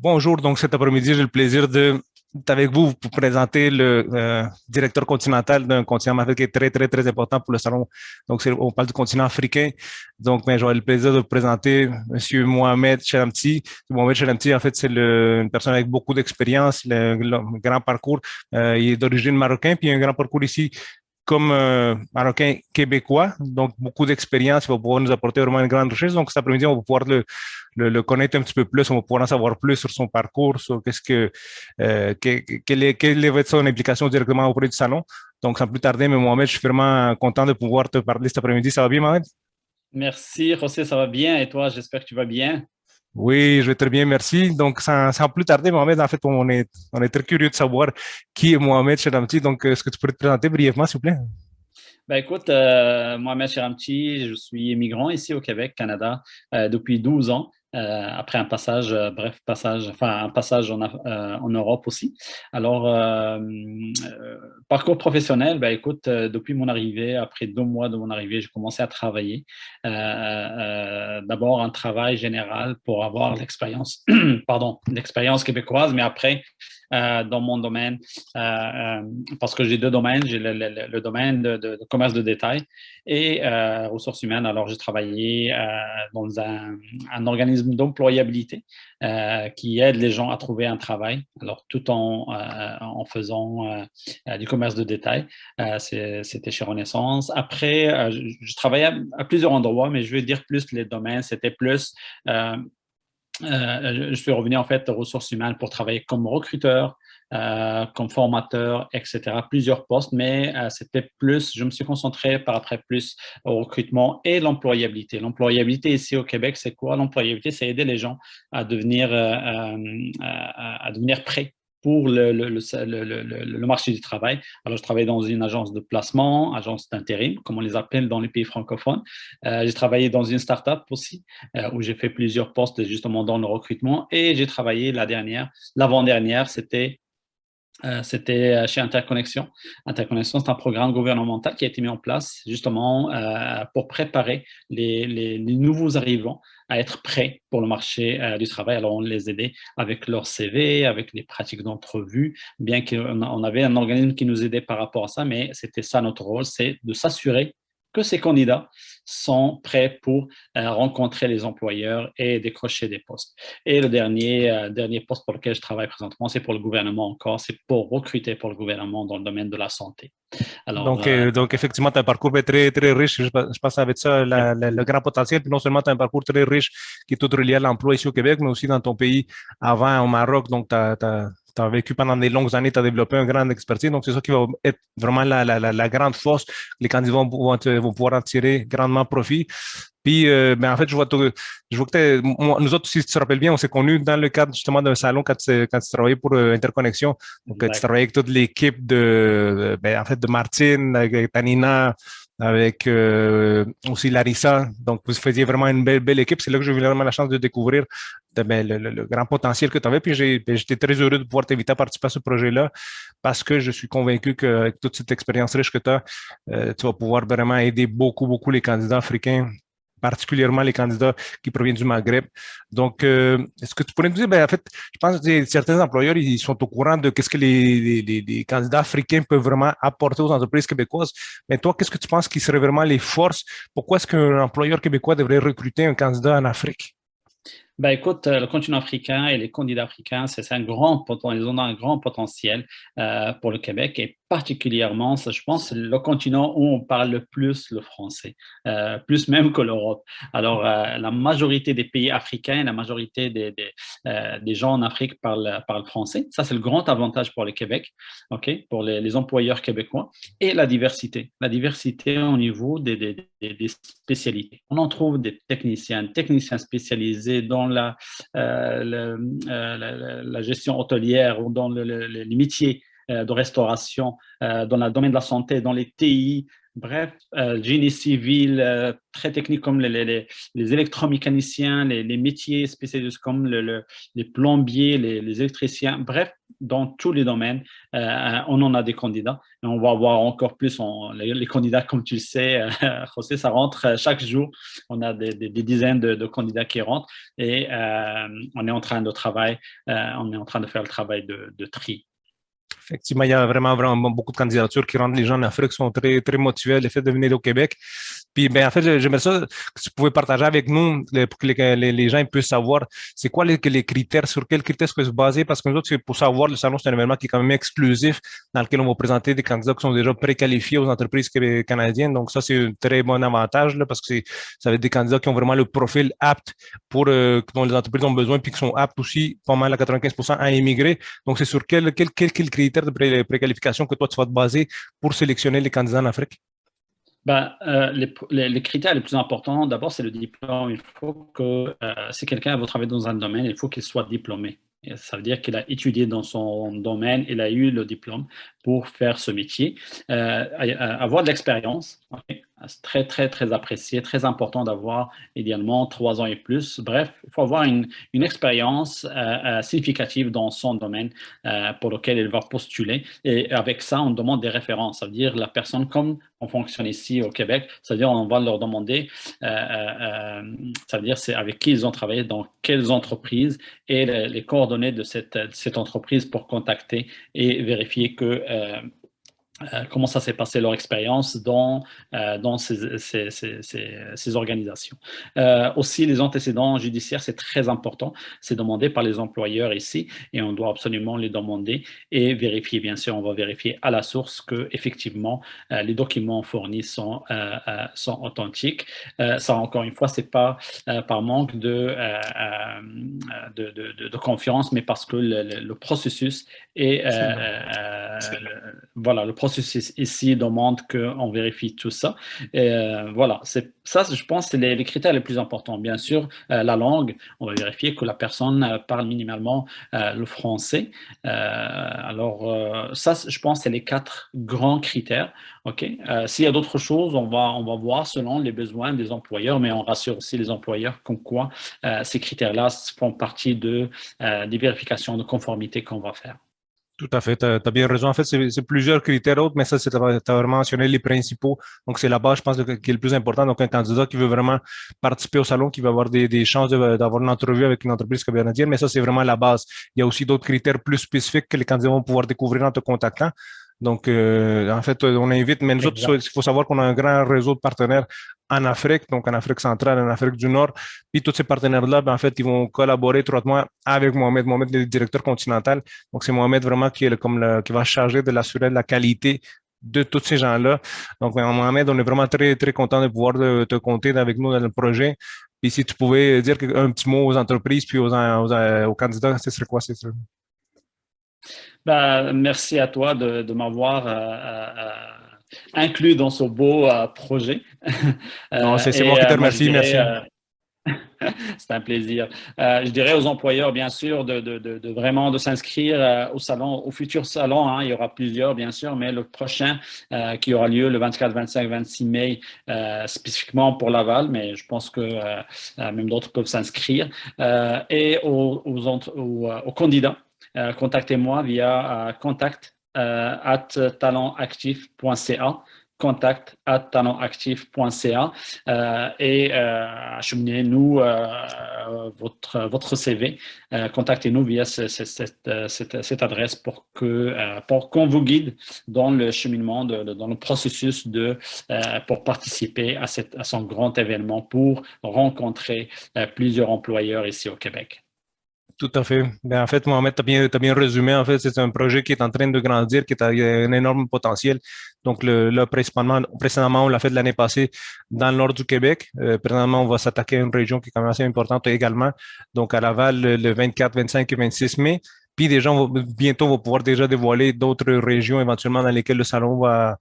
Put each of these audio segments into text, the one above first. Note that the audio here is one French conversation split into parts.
Bonjour, donc cet après-midi, j'ai le plaisir d'être avec vous pour présenter le directeur continental d'un continent africain qui est très, très, très important pour le salon. Donc, on parle du continent africain. Donc, j'aurai le plaisir de vous présenter Monsieur Mohamed Cheramti. Mohamed Cheramti, en fait, c'est une personne avec beaucoup d'expérience, le grand parcours. Il est d'origine marocaine, puis il a un grand parcours ici comme Marocain québécois, donc beaucoup d'expérience, il va pouvoir nous apporter vraiment une grande richesse. Donc cet après-midi, on va pouvoir le connaître un petit peu plus, on va pouvoir en savoir plus sur son parcours, sur quelle est son implication directement auprès du salon. Donc sans plus tarder, mais Mohamed, je suis vraiment content de pouvoir te parler cet après-midi. Ça va bien, Mohamed? Merci, José, ça va bien. Et toi, j'espère que tu vas bien. Oui, je vais très bien, merci. Donc, sans plus tarder, Mohamed, en fait, on est très curieux de savoir qui est Mohamed Chedamti. Donc, est-ce que tu pourrais te présenter brièvement, s'il vous plaît? Ben, écoute, Mohamed Cheramti, je suis immigrant ici au Québec, Canada, depuis 12 ans. Après un passage, un passage en Europe aussi. Alors, parcours professionnel, ben, écoute, depuis mon arrivée, après 2 mois de mon arrivée, j'ai commencé à travailler. D'abord, un travail général pour avoir l'expérience, pardon, l'expérience québécoise, mais après, dans mon domaine, parce que j'ai deux domaines. J'ai le domaine de commerce de détail et ressources humaines. Alors, j'ai travaillé dans un organisme d'employabilité qui aide les gens à trouver un travail, alors tout en faisant du commerce de détail. C'était chez Renaissance. Après, je travaillais à plusieurs endroits, mais je vais dire plus les domaines. C'était plus je suis revenu en fait aux ressources humaines pour travailler comme recruteur, comme formateur, etc. Plusieurs postes, mais c'était plus, je me suis concentré par après plus au recrutement et l'employabilité. L'employabilité ici au Québec, c'est quoi? L'employabilité, c'est aider les gens à devenir prêts pour le marché du travail. Alors, je travaille dans une agence de placement, agence d'intérim, comme on les appelle dans les pays francophones. J'ai travaillé dans une start-up aussi où j'ai fait plusieurs postes justement dans le recrutement et j'ai travaillé l'avant-dernière, c'était chez Interconnexion. Interconnexion, c'est un programme gouvernemental qui a été mis en place justement pour préparer les nouveaux arrivants à être prêts pour le marché du travail. Alors, on les aidait avec leur CV, avec les pratiques d'entrevue, bien qu'on avait un organisme qui nous aidait par rapport à ça, mais c'était ça notre rôle, c'est de s'assurer que ces candidats sont prêts pour rencontrer les employeurs et décrocher des postes. Et le dernier poste pour lequel je travaille présentement, c'est pour le gouvernement encore, c'est pour recruter pour le gouvernement dans le domaine de la santé. Alors, Donc effectivement, tu as un parcours très, très riche. Je pense avec ça, le grand potentiel. Puis non seulement tu as un parcours très riche qui est tout relié à l'emploi ici au Québec, mais aussi dans ton pays avant, au Maroc. Donc, tu as vécu pendant des longues années, tu as développé une grande expertise. Donc, c'est ça qui va être vraiment la grande force. Les candidats vont pouvoir en tirer grandement profit. Puis, ben, en fait, je vois que nous autres, si tu te rappelles bien, on s'est connus dans le cadre justement d'un salon quand tu travaillais pour Interconnexion. Donc, tu exact. travaillais avec toute l'équipe ben, en fait, de Martine, avec Tanina, avec aussi Larissa. Donc, vous faisiez vraiment une belle, belle équipe. C'est là que j'ai eu vraiment la chance de découvrir ben, le grand potentiel que tu avais. Puis, j'étais très heureux de pouvoir t'inviter à participer à ce projet-là parce que je suis convaincu qu'avec toute cette expérience riche que tu as, tu vas pouvoir vraiment aider beaucoup, beaucoup les candidats africains, particulièrement les candidats qui proviennent du Maghreb. Donc, est-ce que tu pourrais nous dire, ben, en fait, je pense que certains employeurs, ils sont au courant de qu'est-ce que les candidats africains peuvent vraiment apporter aux entreprises québécoises. Mais toi, qu'est-ce que tu penses qui seraient vraiment les forces? Pourquoi est-ce qu'un employeur québécois devrait recruter un candidat en Afrique? Ben, écoute, le continent africain et les candidats africains, c'est un grand potentiel, ils ont un grand potentiel pour le Québec et particulièrement, ça, je pense, c'est le continent où on parle le plus le français, plus même que l'Europe. Alors, la majorité des pays africains, la majorité des gens en Afrique parlent français. Ça, c'est le grand avantage pour le Québec, ok, pour les employeurs québécois et la diversité au niveau des spécialités. On en trouve des techniciens spécialisés dans la gestion hôtelière ou dans les métiers de restauration, dans le domaine de la santé, dans les TI, bref, génie civil, très technique comme les électromécaniciens, les métiers spécialisés comme les plombiers, les électriciens, bref, dans tous les domaines, on en a des candidats et on va avoir encore plus les candidats, comme tu le sais, José, ça rentre chaque jour. On a des dizaines de candidats qui rentrent et on est en train de faire le travail de tri. Effectivement, il y a vraiment beaucoup de candidatures qui rendent les gens en Afrique sont très motivés à l'effet de venir au Québec. Puis, ben, en fait, j'aimerais ça que tu pouvais partager avec nous pour que les gens puissent savoir c'est quoi les critères, sur quels critères est-ce que se baser, parce que nous autres, pour savoir, le salon, c'est un événement qui est quand même exclusif dans lequel on va présenter des candidats qui sont déjà préqualifiés aux entreprises canadiennes. Donc, ça, c'est un très bon avantage, là, parce que ça va être des candidats qui ont vraiment le profil apte dont les entreprises ont besoin, puis qui sont aptes aussi, pas mal à 95% à émigrer. Donc, c'est sur quel critères de préqualification que toi, tu vas te baser pour sélectionner les candidats en Afrique? Les critères les plus importants, d'abord, c'est le diplôme. Il faut que si quelqu'un veut travailler dans un domaine, il faut qu'il soit diplômé. Et ça veut dire qu'il a étudié dans son domaine, il a eu le diplôme pour faire ce métier. Avoir de l'expérience, okay. C'est très apprécié, très important d'avoir idéalement 3 ans et plus. Bref, il faut avoir une expérience significative dans son domaine pour lequel il va postuler. Et avec ça, on demande des références. Ça veut dire la personne, comme on fonctionne ici au Québec, c'est-à-dire on va leur demander, ça veut dire c'est avec qui ils ont travaillé, dans quelles entreprises et les coordonnées de cette entreprise pour contacter et vérifier que comment ça s'est passé leur expérience dans ces organisations. Aussi, les antécédents judiciaires, c'est très important. C'est demandé par les employeurs ici et on doit absolument les demander et vérifier, bien sûr, on va vérifier à la source que effectivement les documents fournis sont authentiques. Ça, encore une fois, c'est pas par manque de confiance, mais parce que le processus est voilà, le processus ici demande qu'on vérifie tout ça. Et voilà, ça, je pense, c'est les critères les plus importants. Bien sûr, la langue, on va vérifier que la personne parle minimalement le français. Ça, je pense, c'est les 4 grands critères. Okay? S'il y a d'autres choses, on va voir selon les besoins des employeurs, mais on rassure aussi les employeurs comme quoi ces critères-là font partie des vérifications de conformité qu'on va faire. Tout à fait, tu as bien raison. En fait, c'est plusieurs critères autres, mais ça, tu as vraiment mentionné les principaux. Donc, c'est la base, je pense, qui est le plus important. Donc, un candidat qui veut vraiment participer au salon, qui va avoir des chances d'avoir une entrevue avec une entreprise canadienne, mais ça, c'est vraiment la base. Il y a aussi d'autres critères plus spécifiques que les candidats vont pouvoir découvrir en te contactant. Donc, en fait, on invite, mais nous autres, il faut savoir qu'on a un grand réseau de partenaires en Afrique, donc en Afrique centrale, en Afrique du Nord. Puis tous ces partenaires-là, ben, en fait, ils vont collaborer étroitement avec Mohamed. Mohamed, le directeur continental. Donc, c'est Mohamed vraiment qui va charger de l'assurer de la qualité de tous ces gens-là. Donc, Mohamed, on est vraiment très content de pouvoir te compter avec nous dans le projet. Puis si tu pouvais dire un petit mot aux entreprises puis aux candidats, ce serait quoi? Merci à toi de m'avoir inclus dans ce beau projet. Non, c'est moi qui te remercie, merci. C'est un plaisir. Je dirais aux employeurs, bien sûr, de vraiment de s'inscrire au salon, au futur salon. Hein, il y aura plusieurs, bien sûr, mais le prochain qui aura lieu le 24, 25, 26 mai, spécifiquement pour Laval, mais je pense que même d'autres peuvent s'inscrire. Et aux candidats, contactez-moi via contact@talentactif.ca. contact@talentactif.ca et acheminez-nous votre CV. Contactez-nous via cette adresse pour qu'on vous guide dans le cheminement, dans le processus pour participer à son grand événement pour rencontrer plusieurs employeurs ici au Québec. Tout à fait. Ben, en fait, Mohamed, tu as bien résumé. En fait, c'est un projet qui est en train de grandir, qui a un énorme potentiel. Donc, là, précédemment, on l'a fait de l'année passée dans le nord du Québec. Présentement, on va s'attaquer à une région qui est quand même assez importante également. Donc, à Laval, le 24, 25 et 26 mai. Puis déjà, bientôt, on va pouvoir déjà dévoiler d'autres régions éventuellement dans lesquelles le salon va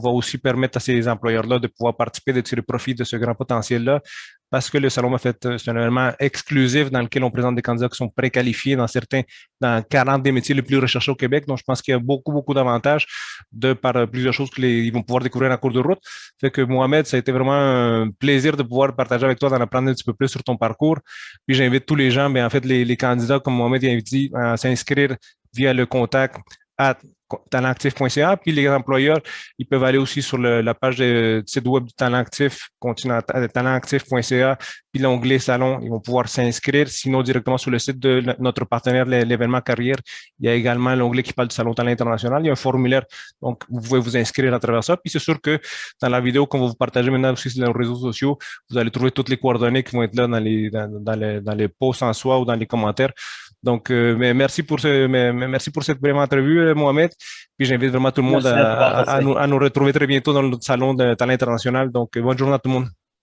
aussi permettre à ces employeurs-là de pouvoir participer, de tirer profit de ce grand potentiel-là. Parce que le salon m'a fait, c'est un événement exclusif dans lequel on présente des candidats qui sont préqualifiés dans 40 des métiers les plus recherchés au Québec. Donc, je pense qu'il y a beaucoup d'avantages par plusieurs choses qu'ils vont pouvoir découvrir en cours de route. Fait que Mohamed, ça a été vraiment un plaisir de pouvoir partager avec toi, d'en apprendre un petit peu plus sur ton parcours. Puis, j'invite tous les gens, bien, en fait, les candidats, comme Mohamed a dit, à s'inscrire via le contact à talentactif.ca. Puis les employeurs, ils peuvent aller aussi sur la page du site web du Talent Actif, talentactif.ca, puis l'onglet Salon, ils vont pouvoir s'inscrire. Sinon, directement sur le site de notre partenaire, l'événement Carrière, il y a également l'onglet qui parle du Salon Talent International. Il y a un formulaire, donc vous pouvez vous inscrire à travers ça. Puis c'est sûr que dans la vidéo qu'on va vous partager maintenant aussi sur les réseaux sociaux, vous allez trouver toutes les coordonnées qui vont être là dans les posts en soi ou dans les commentaires. Donc, merci pour cette brève entrevue, Mohamed. Puis j'invite vraiment tout le monde Merci à toi, José. à nous retrouver très bientôt dans le salon de talent international. Donc, bonne journée à tout le monde.